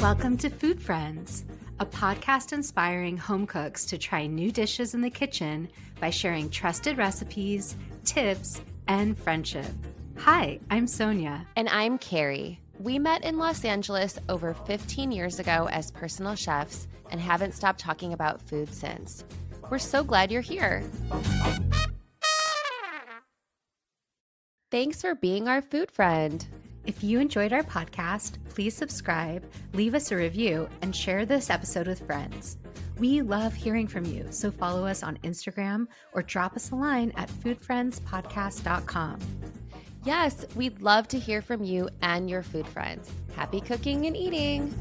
Welcome to Food Friends, a podcast inspiring home cooks to try new dishes in the kitchen by sharing trusted recipes, tips, and friendship. Hi, I'm Sonya. And I'm Kari. We met in Los Angeles over 15 years ago as personal chefs and haven't stopped talking about food since. We're so glad you're here. Thanks for being our food friend. If you enjoyed our podcast, please subscribe, leave us a review, and share this episode with friends. We love hearing from you, so follow us on Instagram or drop us a line at foodfriendspodcast.com. Yes, we'd love to hear from you and your food friends. Happy cooking and eating.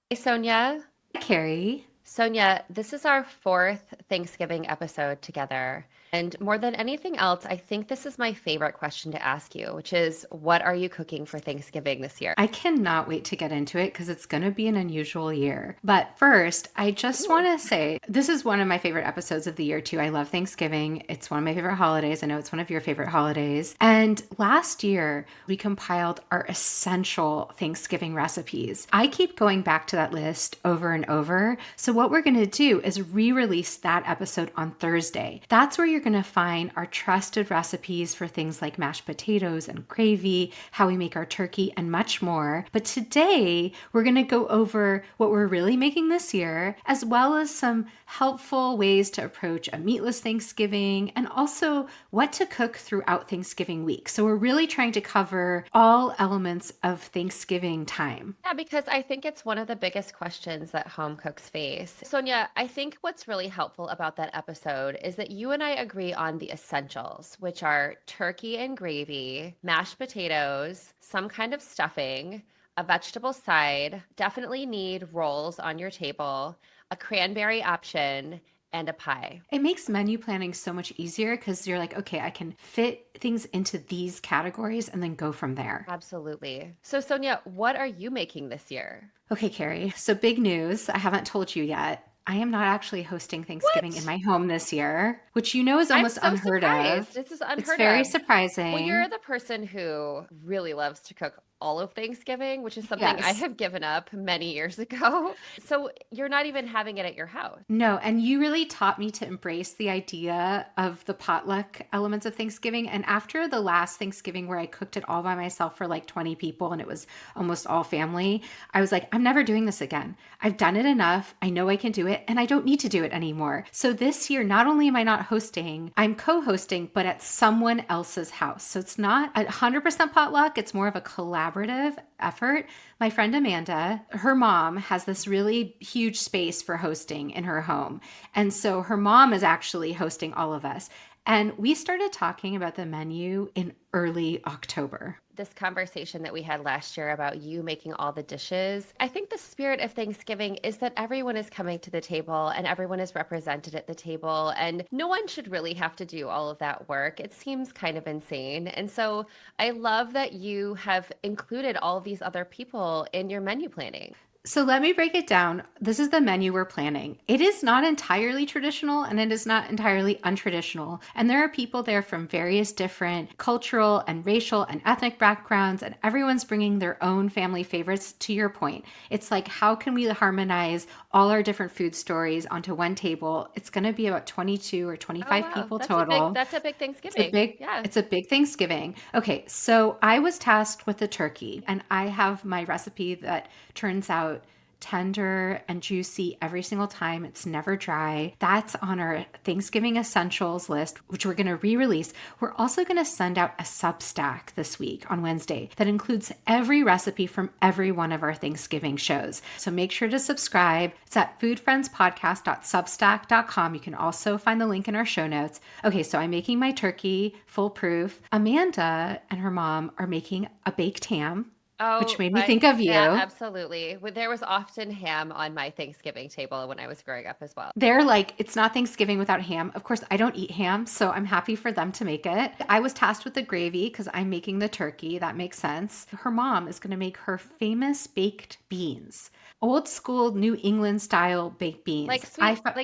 Hey, Sonya. Kari. Sonya, this is our fourth Thanksgiving episode together. And more than anything else, I think this is my favorite question to ask you, which is, what are you cooking for Thanksgiving this year? I cannot wait to get into it because it's going to be an unusual year. But first, I just want to say this is one of my favorite episodes of the year, too. I love Thanksgiving. It's one of my favorite holidays. I know it's one of your favorite holidays. And last year, we compiled our essential Thanksgiving recipes. I keep going back to that list over and over. So what we're going to do is re-release that episode on Thursday. That's where you're going to find our trusted recipes for things like mashed potatoes and gravy, how we make our turkey, and much more. But today, we're going to go over what we're really making this year, as well as some helpful ways to approach a meatless Thanksgiving, and also what to cook throughout Thanksgiving week. So we're really trying to cover all elements of Thanksgiving time. Yeah, because I think it's one of the biggest questions that home cooks face. Sonya, I think what's really helpful about that episode is that you and I agree on the essentials, which are turkey and gravy, mashed potatoes, some kind of stuffing, a vegetable side, definitely need rolls on your table, a cranberry option, and a pie. It makes menu planning so much easier because you're like, okay, I can fit things into these categories and then go from there. Absolutely. So Sonya, what are you making this year? Okay, Kari. So big news. I haven't told you yet. I am not actually hosting Thanksgiving in my home this year, which you know is almost unheard of. This is unheard of. It's very surprising. Well, you're the person who really loves to cook all of Thanksgiving, which is something I Yes. have given up many years ago. So you're not even having it at your house. No, and you really taught me to embrace the idea of the potluck elements of Thanksgiving. And after the last Thanksgiving where I cooked it all by myself for like 20 people and it was almost all family, I was like, I'm never doing this again. I've done it enough. I know I can do it and I don't need to do it anymore. So this year, not only am I not hosting, I'm co-hosting, but at someone else's house. So it's not 100% potluck. It's more of a collaborative effort. My friend Amanda, her mom has this really huge space for hosting in her home. And so her mom is actually hosting all of us. And we started talking about the menu in early October. This conversation that we had last year about you making all the dishes, I think the spirit of Thanksgiving is that everyone is coming to the table and everyone is represented at the table, and no one should really have to do all of that work. It seems kind of insane. And so I love that you have included all of these other people in your menu planning. So let me break it down. This is the menu we're planning. It is not entirely traditional and it is not entirely untraditional. And there are people there from various different cultural and racial and ethnic backgrounds, and everyone's bringing their own family favorites. To your point, it's like, how can we harmonize all our different food stories onto one table? It's going to be about 22 or 25 people total. That's a big Thanksgiving. It's a big Thanksgiving. Okay, so I was tasked with the turkey, and I have my recipe that turns out tender and juicy every single time. It's never dry. That's on our Thanksgiving essentials list, which we're going to re-release. We're also going to send out a Substack this week on Wednesday that includes every recipe from every one of our Thanksgiving shows. So make sure to subscribe. It's at foodfriendspodcast.substack.com. You can also find the link in our show notes. Okay, so I'm making my turkey foolproof. Amanda and her mom are making a baked ham, which made me think of you. Yeah, absolutely. There was often ham on my Thanksgiving table when I was growing up as well. They're like, it's not Thanksgiving without ham. Of course, I don't eat ham, so I'm happy for them to make it. I was tasked with the gravy because I'm making the turkey. That makes sense. Her mom is going to make her famous baked beans. Old school New England style baked beans. Like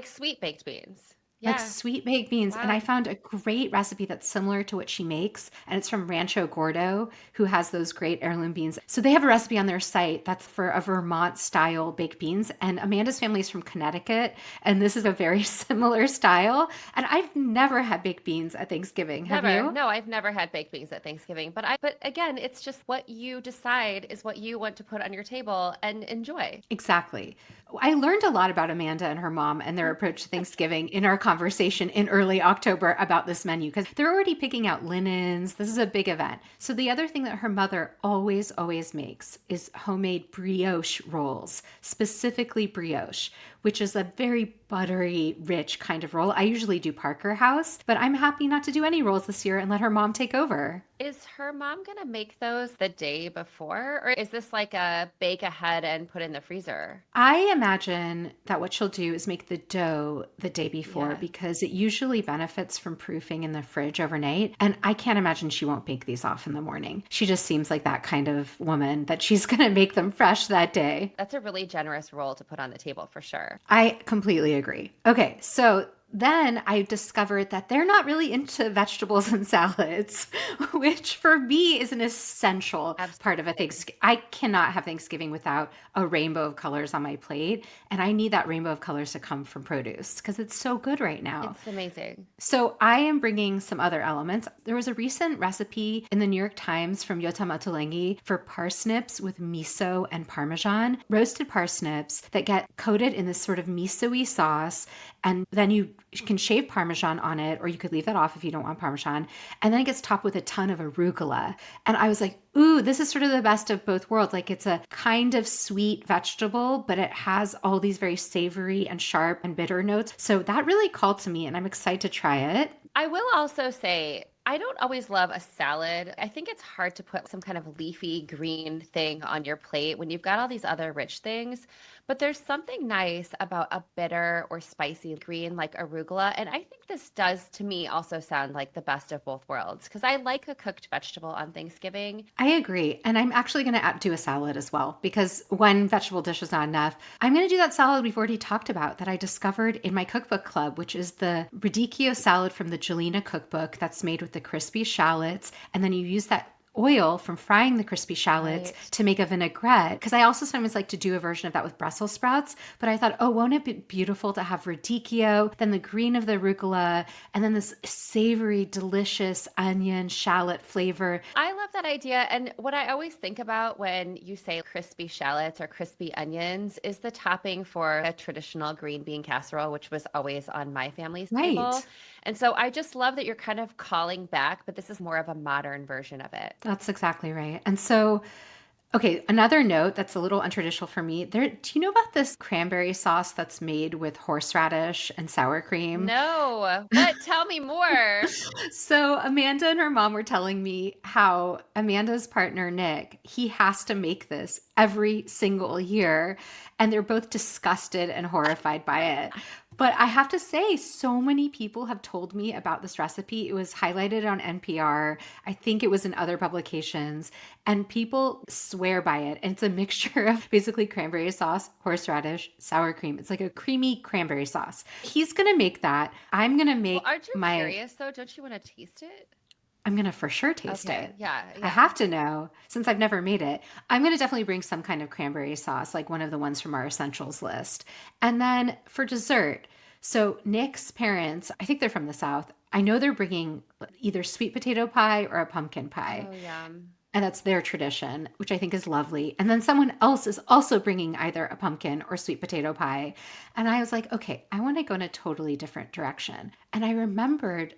sweet baked beans. like Yeah. sweet baked beans. And I Wow. found a great recipe that's similar to what she makes. And it's from Rancho Gordo, who has those great heirloom beans. So they have a recipe on their site that's for a Vermont style baked beans. And Amanda's family is from Connecticut. And this is a very similar style. And I've never had baked beans at Thanksgiving. Have Never. you? No, I've never had baked beans at Thanksgiving. But again, it's just what you decide is what you want to put on your table and enjoy. Exactly. I learned a lot about Amanda and her mom and their approach to Thanksgiving in our conversation in early October about this menu because they're already picking out linens. This is a big event. So, the other thing that her mother always, always makes is homemade brioche rolls, specifically brioche, which is a very buttery, rich kind of roll. I usually do Parker House, but I'm happy not to do any rolls this year and let her mom take over. Is her mom gonna make those the day before, or is this like a bake ahead and put in the freezer? I imagine that what she'll do is make the dough the day before Yeah. because it usually benefits from proofing in the fridge overnight. And I can't imagine she won't bake these off in the morning. She just seems like that kind of woman that she's going to make them fresh that day. That's a really generous roll to put on the table for sure. I completely agree. Okay, so then I discovered that they're not really into vegetables and salads, which for me is an essential part of a Absolutely. Thanksgiving. I cannot have Thanksgiving without a rainbow of colors on my plate. And I need that rainbow of colors to come from produce because it's so good right now. It's amazing. So I am bringing some other elements. There was a recent recipe in the New York Times from Yota Matulengi for parsnips with miso and parmesan, roasted parsnips that get coated in this sort of miso-y sauce. And then you can shave parmesan on it, or you could leave that off if you don't want parmesan. And then it gets topped with a ton of arugula. And I was like, ooh, this is sort of the best of both worlds. Like it's a kind of sweet vegetable, but it has all these very savory and sharp and bitter notes. So that really called to me, and I'm excited to try it. I will also say, I don't always love a salad. I think it's hard to put some kind of leafy green thing on your plate when you've got all these other rich things. But there's something nice about a bitter or spicy green like arugula. And I think this does, to me, also sound like the best of both worlds because I like a cooked vegetable on Thanksgiving. I agree. And I'm actually going to do a salad as well because one vegetable dish is not enough. I'm going to do that salad we've already talked about that I discovered in my cookbook club, which is the radicchio salad from the Jelena cookbook that's made with the crispy shallots. And then you use that oil from frying the crispy shallots Right. to make a vinaigrette. Because I also sometimes like to do a version of that with Brussels sprouts. But I thought, oh, won't it be beautiful to have radicchio, then the green of the arugula, and then this savory, delicious onion shallot flavor. I love that idea. And what I always think about when you say crispy shallots or crispy onions is the topping for a traditional green bean casserole, which was always on my family's table. Right. And so I just love that you're kind of calling back, but this is more of a modern version of it. That's exactly right. And so, okay, another note that's a little untraditional for me. There, do you know about this cranberry sauce that's made with horseradish and sour cream? No, what? Tell me more. So Amanda and her mom were telling me how Amanda's partner Nick, he has to make this every single year, and they're both disgusted and horrified by it. But I have to say, so many people have told me about this recipe. It was highlighted on NPR. I think it was in other publications, and people swear by it. And it's a mixture of basically cranberry sauce, horseradish, sour cream. It's like a creamy cranberry sauce. He's going to make that. I'm going to Well, make aren't you my curious though? Don't you want to taste it? I'm going to for sure taste Okay. it. Yeah. I Yeah. have to know since I've never made it. I'm going to definitely bring some kind of cranberry sauce, like one of the ones from our essentials list. And then for dessert, so Nick's parents, I think they're from the South. I know they're bringing either sweet potato pie or a pumpkin pie. Oh, yeah. And that's their tradition, which I think is lovely. And then someone else is also bringing either a pumpkin or sweet potato pie. And I was like, okay, I want to go in a totally different direction. And I remembered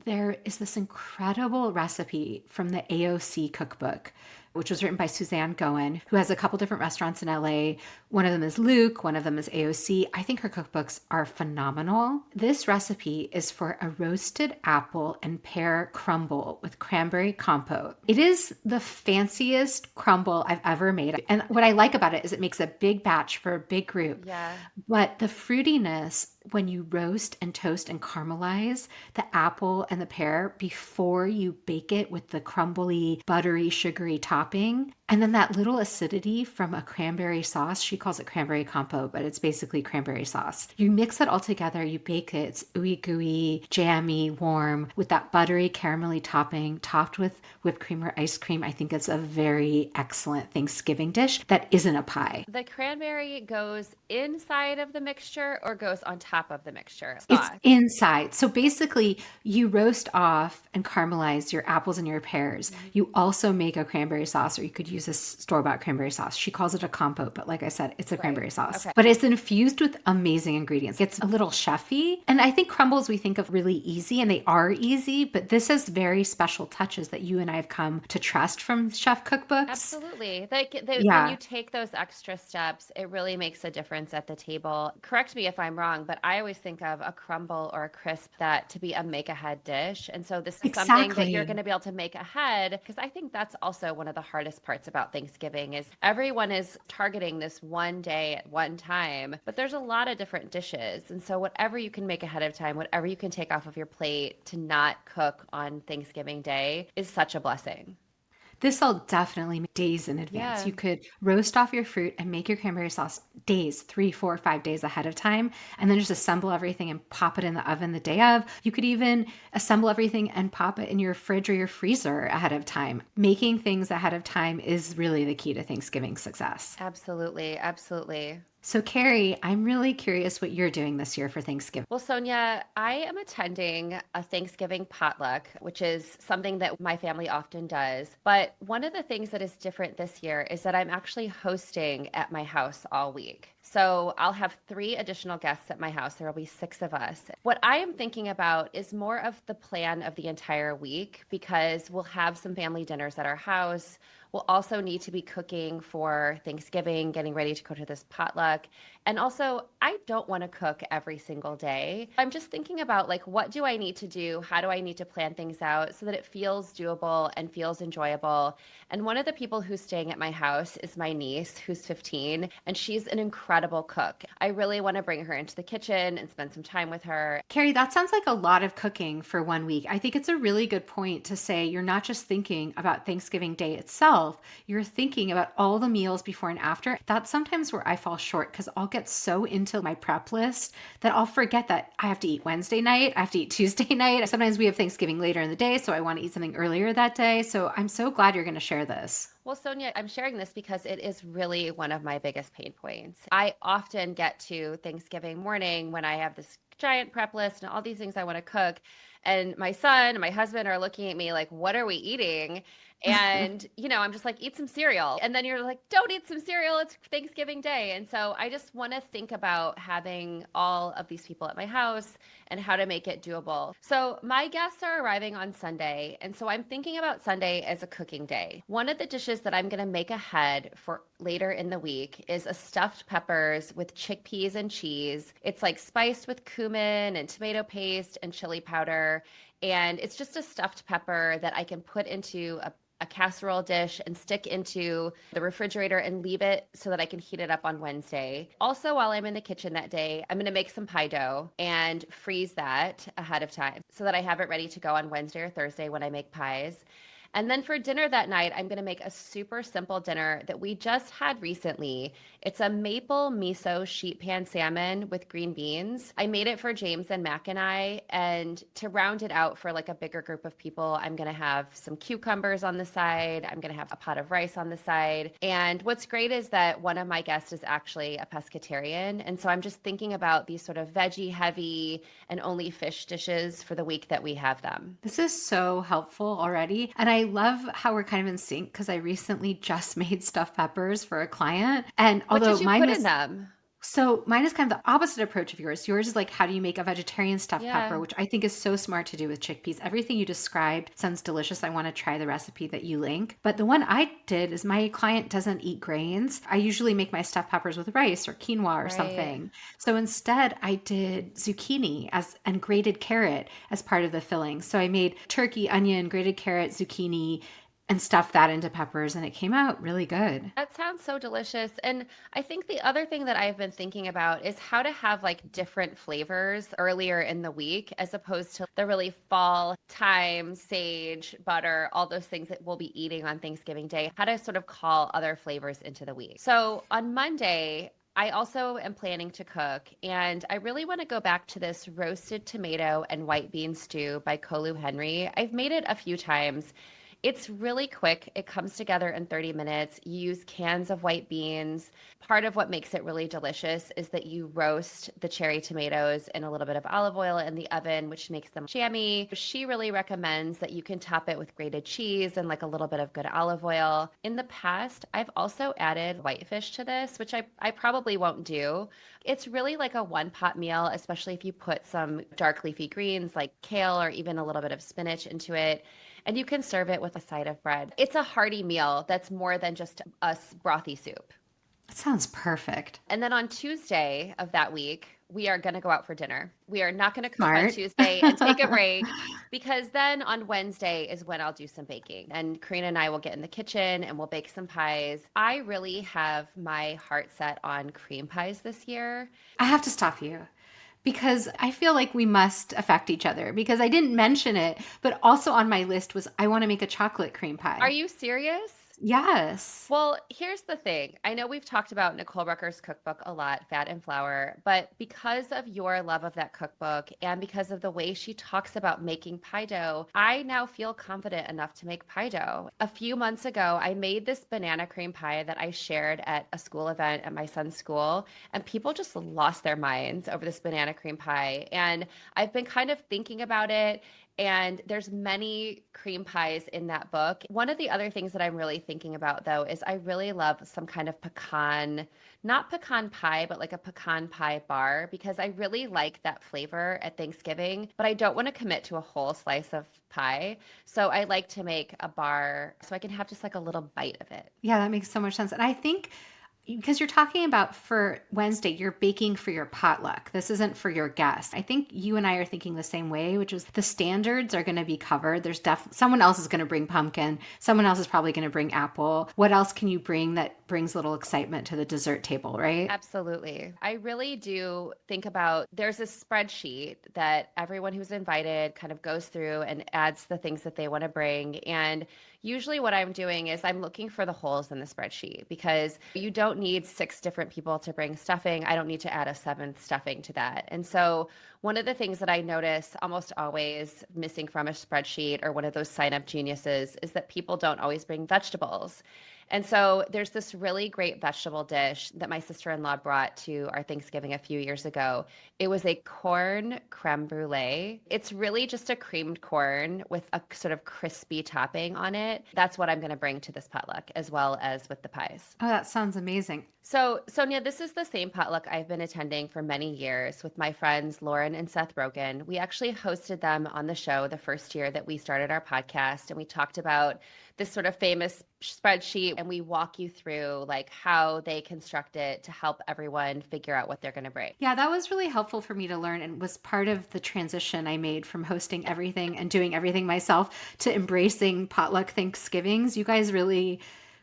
there is this incredible recipe from the AOC cookbook, which was written by Suzanne Goen, who has a couple different restaurants in LA. One of them is Luke, one of them is AOC. I think her cookbooks are phenomenal. This recipe is for a roasted apple and pear crumble with cranberry compote. It is the fanciest crumble I've ever made. And what I like about it is it makes a big batch for a big group. Yeah. But the fruitiness, when you roast and toast and caramelize the apple and the pear before you bake it with the crumbly, buttery, sugary top topping, and then that little acidity from a cranberry sauce. She calls it cranberry compote, but it's basically cranberry sauce. You mix it all together, you bake it. It's ooey gooey, jammy, warm, with that buttery, caramelly topping, topped with whipped cream or ice cream. I think it's a very excellent Thanksgiving dish that isn't a pie. The cranberry goes inside of the mixture or goes on top of the mixture? It's Thoughts? inside. So basically, you roast off and caramelize your apples and your pears. Mhm. You also make a cranberry sauce, or you could use a store-bought cranberry sauce. She calls it a compote, but like I said, it's a Right. cranberry sauce. Okay. But it's infused with amazing ingredients. It's a little chefy. And I think crumbles we think of really easy, and they are easy, but this has very special touches that you and I have come to trust from chef cookbooks. Absolutely. When you Yeah, take those extra steps, it really makes a difference at the table. Correct me if I'm wrong, but I always think of a crumble or a crisp that to be a make ahead dish. And so this is something that you're going exactly. to be able to make ahead because I think that's also one of the hardest parts about Thanksgiving is everyone is targeting this one day at one time, but there's a lot of different dishes. And so whatever you can make ahead of time, whatever you can take off of your plate to not cook on Thanksgiving Day is such a blessing. This will definitely make days in advance. Yeah. You could roast off your fruit and make your cranberry sauce days, 3, 4, 5 days ahead of time, and then just assemble everything and pop it in the oven the day of. You could even assemble everything and pop it in your fridge or your freezer ahead of time. Making things ahead of time is really the key to Thanksgiving success. Absolutely, absolutely. So, Carrie, I'm really curious what you're doing this year for Thanksgiving. Well, Sonia, I am attending a Thanksgiving potluck, which is something that my family often does. But one of the things that is different this year is that I'm actually hosting at my house all week. So I'll have 3 additional guests at my house. There will be 6 of us. What I am thinking about is more of the plan of the entire week because we'll have some family dinners at our house. We'll also need to be cooking for Thanksgiving, getting ready to go to this potluck. And also, I don't want to cook every single day. I'm just thinking about like, what do I need to do? How do I need to plan things out so that it feels doable and feels enjoyable? And one of the people who's staying at my house is my niece, who's 15, and she's an incredible cook. I really want to bring her into the kitchen and spend some time with her. Carrie, that sounds like a lot of cooking for one week. I think it's a really good point to say you're not just thinking about Thanksgiving Day itself, you're thinking about all the meals before and after. That's sometimes where I fall short because I'll get so into my prep list that I'll forget that I have to eat Wednesday night, I have to eat Tuesday night. Sometimes we have Thanksgiving later in the day, so I want to eat something earlier that day. So I'm so glad you're going to share this. Well, Sonia, I'm sharing this because it is really one of my biggest pain points. I often get to Thanksgiving morning when I have this giant prep list and all these things I want to cook. And my son and my husband are looking at me like, what are we eating? And, I'm just like, eat some cereal. And then you're like, don't eat some cereal. It's Thanksgiving Day. And so I just want to think about having all of these people at my house and how to make it doable. So my guests are arriving on Sunday. And so I'm thinking about Sunday as a cooking day. One of the dishes that I'm going to make ahead for later in the week is a stuffed peppers with chickpeas and cheese. It's like spiced with cumin and tomato paste and chili powder. And it's just a stuffed pepper that I can put into a casserole dish and stick into the refrigerator and leave it so that I can heat it up on Wednesday. Also, while I'm in the kitchen that day, I'm going to make some pie dough and freeze that ahead of time so that I have it ready to go on Wednesday or Thursday when I make pies. And then for dinner that night, I'm going to make a super simple dinner that we just had recently. It's a maple miso sheet pan salmon with green beans. I made it for James and Mac and I. And to round it out for like a bigger group of people, I'm going to have some cucumbers on the side. I'm going to have a pot of rice on the side. And what's great is that one of my guests is actually a pescatarian. And so I'm just thinking about these sort of veggie heavy and only fish dishes for the week that we have them. This is so helpful already. And I love how we're kind of in sync because I recently just made stuffed peppers for a client. And What although did you put in them? mine is kind of the opposite approach of yours. Yours is like, how do you make a vegetarian stuffed pepper, Yeah. which I think is so smart to do with chickpeas. Everything you described sounds delicious. I want to try the recipe that you link. But the one I did is my client doesn't eat grains. I usually make my stuffed peppers with rice or quinoa or Right. something. So instead, I did zucchini and grated carrot as part of the filling. So I made turkey, onion, grated carrot, zucchini, and stuffed that into peppers, and it came out really good. That sounds so delicious. And I think the other thing that I've been thinking about is how to have like different flavors earlier in the week as opposed to the really fall thyme, sage, butter, all those things that we'll be eating on Thanksgiving Day. How to sort of call other flavors into the week. So on Monday, I also am planning to cook, and I really want to go back to this roasted tomato and white bean stew by Kolu Henry. I've made it a few times. It's really quick. It comes together in 30 minutes. You use cans of white beans. Part of what makes it really delicious is that you roast the cherry tomatoes in a little bit of olive oil in the oven, which makes them jammy. She really recommends that you can top it with grated cheese and like a little bit of good olive oil. In the past, I've also added whitefish to this, which I probably won't do. It's really like a one pot meal, especially if you put some dark leafy greens like kale or even a little bit of spinach into it. And you can serve it with a side of bread. It's a hearty meal that's more than just a brothy soup. That sounds perfect. And then on Tuesday of that week, we are going to go out for dinner. We are not going to cook on Smart. Tuesday and take a break because then on Wednesday is when I'll do some baking. And Karina and I will get in the kitchen and we'll bake some pies. I really have my heart set on cream pies this year. I have to stop you because I feel like we must affect each other because I didn't mention it, but also on my list was I want to make a chocolate cream pie. Are you serious? Yes. Well, here's the thing. I know we've talked about Nicole Rucker's cookbook a lot, Fat and Flour, but because of your love of that cookbook and because of the way she talks about making pie dough, I now feel confident enough to make pie dough. A few months ago, I made this banana cream pie that I shared at a school event at my son's school, and people just lost their minds over this banana cream pie. And I've been kind of thinking about it. And there's many cream pies in that book. One of the other things that I'm really thinking about, though, is I really love some kind of pecan, not pecan pie, but like a pecan pie bar, because I really like that flavor at Thanksgiving, but I don't want to commit to a whole slice of pie. So I like to make a bar so I can have just like a little bite of it. Yeah, that makes so much sense. And I think because you're talking about for Wednesday, you're baking for your potluck. This isn't for your guests. I think you and I are thinking the same way, which is the standards are going to be covered. There's someone else is going to bring pumpkin. Someone else is probably going to bring apple. What else can you bring that brings a little excitement to the dessert table, right? Absolutely. I really do think about there's a spreadsheet that everyone who's invited kind of goes through and adds the things that they want to bring. And usually what I'm doing is I'm looking for the holes in the spreadsheet because you don't need 6 different people to bring stuffing. I don't need to add a 7th stuffing to that. And so one of the things that I notice almost always missing from a spreadsheet or one of those sign up geniuses is that people don't always bring vegetables. And so there's this really great vegetable dish that my sister-in-law brought to our Thanksgiving a few years ago. It was a corn creme brulee. It's really just a creamed corn with a sort of crispy topping on it. That's what I'm going to bring to this potluck as well as with the pies. Oh, that sounds amazing. So, Sonia, this is the same potluck I've been attending for many years with my friends Lauren and Seth Rogen. We actually hosted them on the show the first year that we started our podcast, and we talked about this sort of famous spreadsheet, and we walk you through like how they construct it to help everyone figure out what they're going to bring. Yeah, that was really helpful for me to learn and was part of the transition I made from hosting everything and doing everything myself to embracing potluck Thanksgivings. You guys really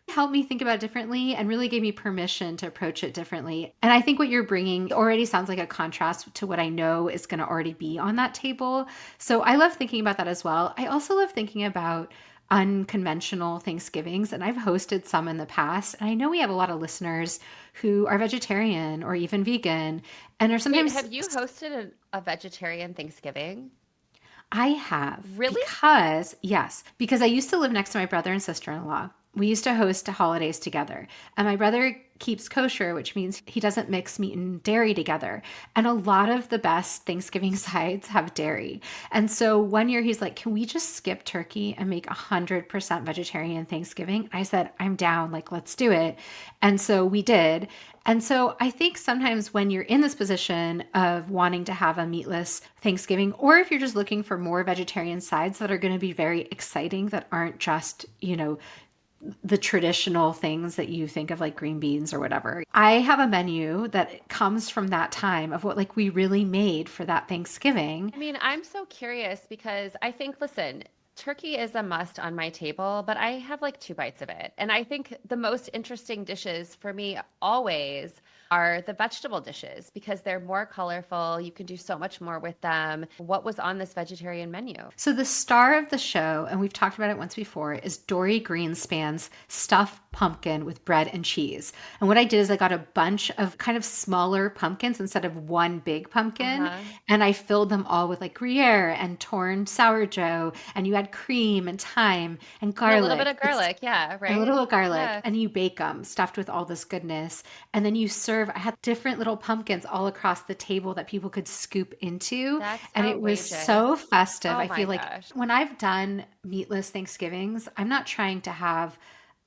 helped me think about it differently and really gave me permission to approach it differently. And I think what you're bringing already sounds like a contrast to what I know is going to already be on that table. So I love thinking about that as well. I also love thinking about unconventional Thanksgivings, and I've hosted some in the past. And I know we have a lot of listeners who are vegetarian or even vegan and are sometimes. Wait, have you hosted a vegetarian Thanksgiving? I have. Really? Because I used to live next to my brother and sister-in-law. We used to host holidays together. And my brother keeps kosher, which means he doesn't mix meat and dairy together. And a lot of the best Thanksgiving sides have dairy. And so one year he's like, can we just skip turkey and make 100% vegetarian Thanksgiving? I said, I'm down. Like, let's do it. And so we did. And so I think sometimes when you're in this position of wanting to have a meatless Thanksgiving, or if you're just looking for more vegetarian sides that are going to be very exciting, that aren't just, the traditional things that you think of like green beans or whatever. I have a menu that comes from that time of what like we really made for that Thanksgiving. I mean, I'm so curious because I think, listen, Turkey is a must on my table, but I have like two bites of it. And I think the most interesting dishes for me always are the vegetable dishes because they're more colorful. You can do so much more with them. What was on this vegetarian menu? So the star of the show, and we've talked about it once before, is Dory Greenspan's stuffed pumpkin with bread and cheese. And what I did is I got a bunch of kind of smaller pumpkins instead of one big pumpkin, Uh-huh. and I filled them all with like Gruyere and torn sourdough, and you add cream and thyme and And a little bit garlic. of It's garlic. Yeah, a little right? garlic, Yeah. and you bake them stuffed with all this goodness. And then you serve, I had different little pumpkins all across the table that people could scoop into. That's And it was outrageous. so festive. Oh I my feel like gosh. when I've done meatless Thanksgivings, I'm not trying to have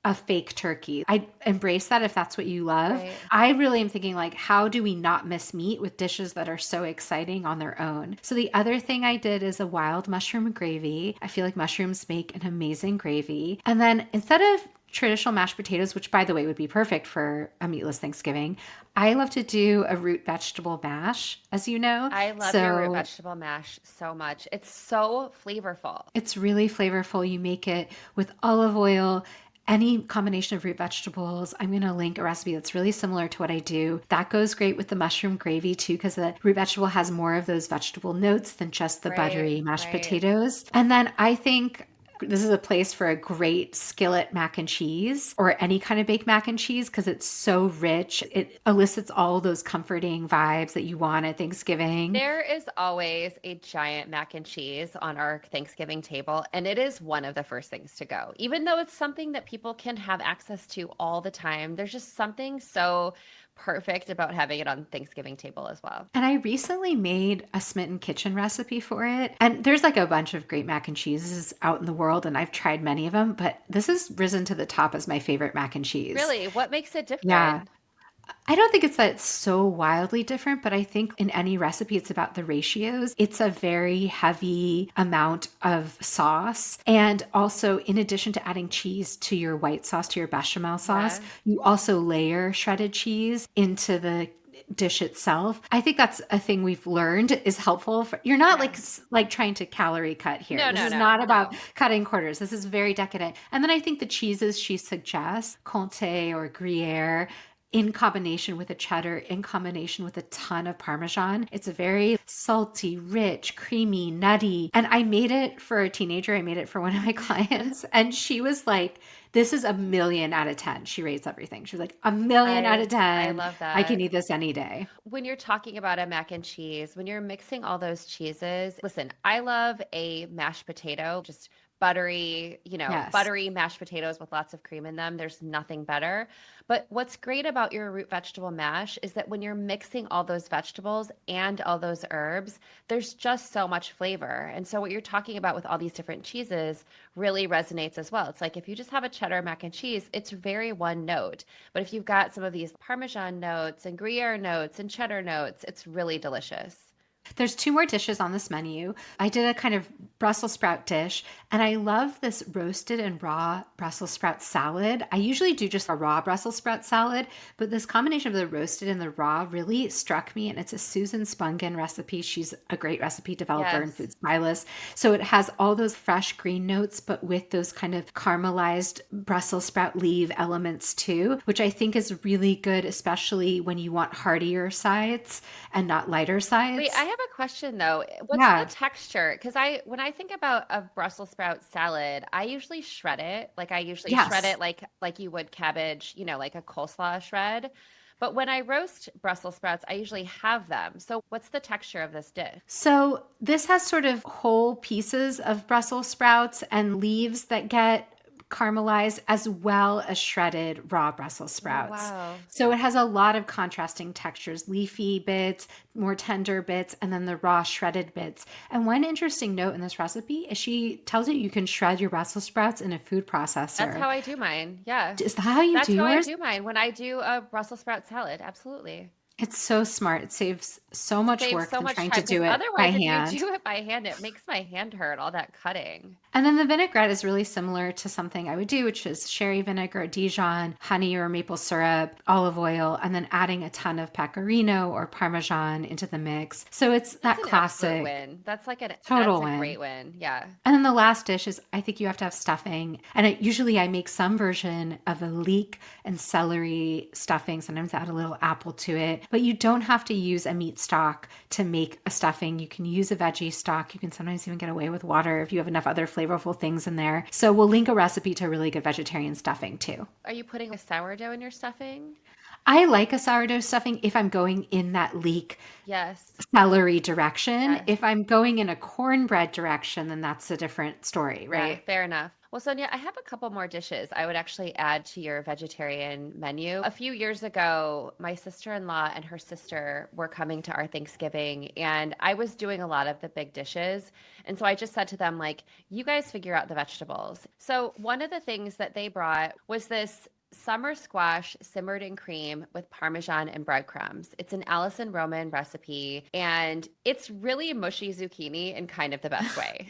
a fake turkey. I embrace that if that's what you love. Right. I really am thinking like how do we not miss meat with dishes that are so exciting on their own? So the other thing I did is a wild mushroom gravy. I feel like mushrooms make an amazing gravy. And then instead of traditional mashed potatoes, which by the way would be perfect for a meatless Thanksgiving, I love to do a root vegetable mash, as you know. I love your root So vegetable mash so much. It's so flavorful. it's really flavorful. You make it with olive oil, any combination of root vegetables. I'm going to link a recipe that's really similar to what I do. That goes great with the mushroom gravy too, because the root vegetable has more of those vegetable notes than just the Right, buttery mashed right. potatoes. And then I think this is a place for a great skillet mac and cheese or any kind of baked mac and cheese because it's so rich. It elicits all those comforting vibes that you want at Thanksgiving. There is always a giant mac and cheese on our Thanksgiving table, and it is one of the first things to go. Even though it's something that people can have access to all the time, there's just something so perfect about having it on Thanksgiving table as well. And I recently made a Smitten Kitchen recipe for it. And there's like a bunch of great mac and cheeses out in the world, and I've tried many of them, but this has risen to the top as my favorite mac and cheese. Really, what makes it Yeah. different? I don't think it's that it's so wildly different, but I think in any recipe, it's about the ratios. It's a very heavy amount of sauce. And also, in addition to adding cheese to your white sauce, to your bechamel sauce, Yeah. you also layer shredded cheese into the dish itself. I think that's a thing we've learned is helpful for, you're not like Yeah. like trying to calorie cut here. No, This no, is no, not about no. cutting quarters. This is very decadent. And then I think the cheeses she suggests, Comté or Gruyere, in combination with a cheddar, in combination with a ton of Parmesan. It's a very salty, rich, creamy, nutty. And I made it for a teenager. I made it for one of my clients. And she was like, this is a million out of 10. She rates everything. She was like, a million out of I 10. love I can that. eat this any day. When you're talking about a mac and cheese, when you're mixing all those cheeses, listen, I love a mashed potato, just buttery, Yes. buttery mashed potatoes with lots of cream in them. There's nothing better. But what's great about your root vegetable mash is that when you're mixing all those vegetables and all those herbs, there's just so much flavor. And so what you're talking about with all these different cheeses really resonates as well. It's like if you just have a cheddar mac and cheese, it's very one note. But if you've got some of these Parmesan notes and Gruyere notes and cheddar notes, it's really delicious. There's two more dishes on this menu. I did a kind of Brussels sprout dish, and I love this roasted and raw Brussels sprout salad. I usually do just a raw Brussels sprout salad, but this combination of the roasted and the raw really struck me, and it's a Susan Spungen recipe. She's a great recipe developer and Yes. food stylist. So it has all those fresh green notes, but with those kind of caramelized Brussels sprout leaf elements too, which I think is really good, especially when you want heartier sides and not lighter Wait, I sides. have a question though. What's the Yeah. texture? Because when I think about a Brussels sprout salad, I usually shred it. Like I usually shred Yes. it like you would cabbage, like a coleslaw shred. But when I roast Brussels sprouts, I usually have them. So what's the texture of this dish? So this has sort of whole pieces of Brussels sprouts and leaves that get caramelized as well as shredded raw Brussels Oh, sprouts. wow. So it has a lot of contrasting textures, leafy bits, more tender bits, and then the raw shredded bits. And one interesting note in this recipe is she tells you can shred your Brussels sprouts in a food That's how processor. I do mine. Yeah. Is that how you do That's how I yours? do mine when I do a Brussels sprout salad. Absolutely. It's so smart. It saves so much Saves work so than much trying time to because do it by otherwise, if you hand. do it by hand, it makes my hand hurt, all that cutting. And then the vinaigrette is really similar to something I would do, which is sherry vinegar, Dijon, honey or maple syrup, olive oil, and then adding a ton of pecorino or Parmesan into the mix. So it's That's that an absolute classic win. That's total a win. great win. Yeah. And then the last dish is I think you have to have stuffing. And usually I make some version of a leek and celery stuffing. Sometimes I add a little apple to it. But you don't have to use a meat stock to make a stuffing. You can use a veggie stock. You can sometimes even get away with water if you have enough other flavorful things in there. So we'll link a recipe to really good vegetarian stuffing too. Are you putting a sourdough in your stuffing? I like a sourdough stuffing if I'm going in that leek Yes. celery direction. Yes. If I'm going in a cornbread direction, then that's a different story, Yeah, right? fair enough. Well, Sonia, I have a couple more dishes I would actually add to your vegetarian menu. A few years ago, my sister-in-law and her sister were coming to our Thanksgiving, and I was doing a lot of the big dishes. And so I just said to them, like, you guys figure out the vegetables. So one of the things that they brought was this summer squash simmered in cream with Parmesan and breadcrumbs. It's an Alison Roman recipe, and it's really mushy zucchini in kind of the best way.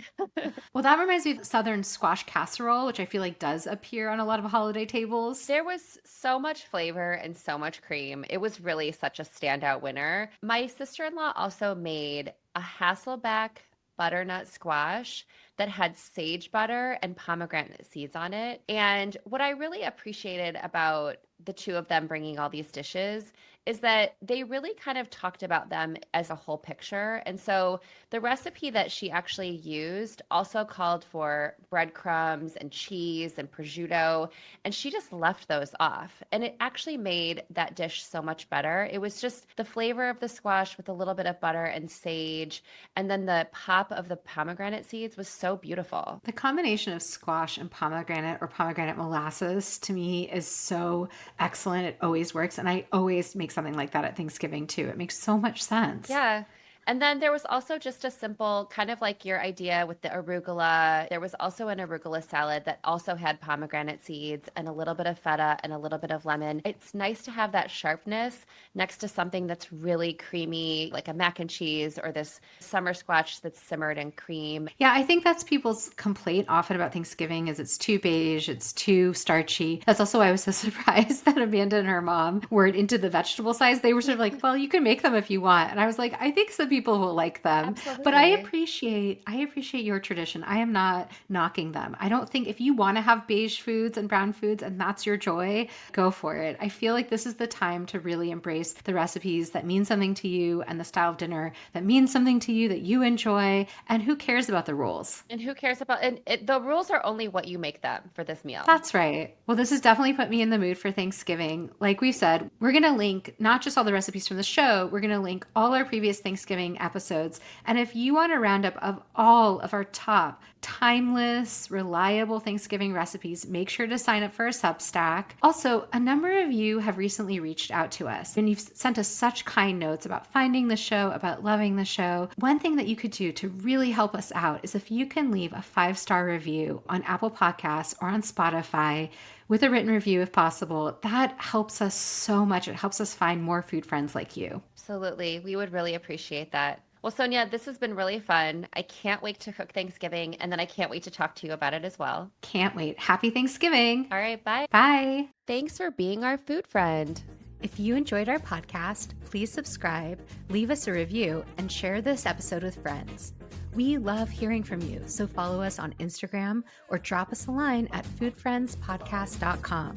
Well, that reminds me of Southern squash casserole, which I feel like does appear on a lot of holiday tables. There was so much flavor and so much cream. It was really such a standout winner. My sister-in-law also made a Hasselback butternut squash that had sage butter and pomegranate seeds on it. And what I really appreciated about the two of them bringing all these dishes is that they really kind of talked about them as a whole picture. And so the recipe that she actually used also called for breadcrumbs and cheese and prosciutto, and she just left those off. And it actually made that dish so much better. It was just the flavor of the squash with a little bit of butter and sage, and then the pop of the pomegranate seeds was so beautiful. The combination of squash and pomegranate or pomegranate molasses to me is so excellent. It always works. And I always make something like that at Thanksgiving too. It makes so much sense. Yeah. And then there was also just a simple, kind of like your idea with the arugula. There was also an arugula salad that also had pomegranate seeds and a little bit of feta and a little bit of lemon. It's nice to have that sharpness next to something that's really creamy, like a mac and cheese or this summer squash that's simmered in cream. Yeah, I think that's people's complaint often about Thanksgiving is it's too beige, it's too starchy. That's also why I was so surprised that Amanda and her mom weren't into the vegetable size. They were sort of like, well, you can make them if you want. And I was like, I think some people will like them. But Absolutely. I appreciate your tradition. I am not knocking them. I don't think if you want to have beige foods and brown foods and that's your joy, go for it. I feel like this is the time to really embrace the recipes that mean something to you and the style of dinner that means something to you that you enjoy. And who cares about the rules? And who cares about the rules are only what you make them for this meal. That's right. Well, this has definitely put me in the mood for Thanksgiving. Like we said, we're going to link not just all the recipes from the show, we're going to link all our previous Thanksgiving episodes. And if you want a roundup of all of our top timeless, reliable Thanksgiving recipes, make sure to sign up for a Substack. Also, a number of you have recently reached out to us and you've sent us such kind notes about finding the show, about loving the show. One thing that you could do to really help us out is if you can leave a 5-star review on Apple Podcasts or on Spotify with a written review if possible. That helps us so much. It helps us find more food friends like you. Absolutely. We would really appreciate that. Well, Sonia, this has been really fun. I can't wait to cook Thanksgiving, and then I can't wait to talk to you about it as well. Can't wait. Happy Thanksgiving. All right, bye. Bye. Thanks for being our food friend. If you enjoyed our podcast, please subscribe, leave us a review, and share this episode with friends. We love hearing from you, so follow us on Instagram or drop us a line at foodfriendspodcast.com.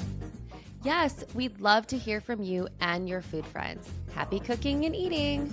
Yes, we'd love to hear from you and your food friends. Happy cooking and eating.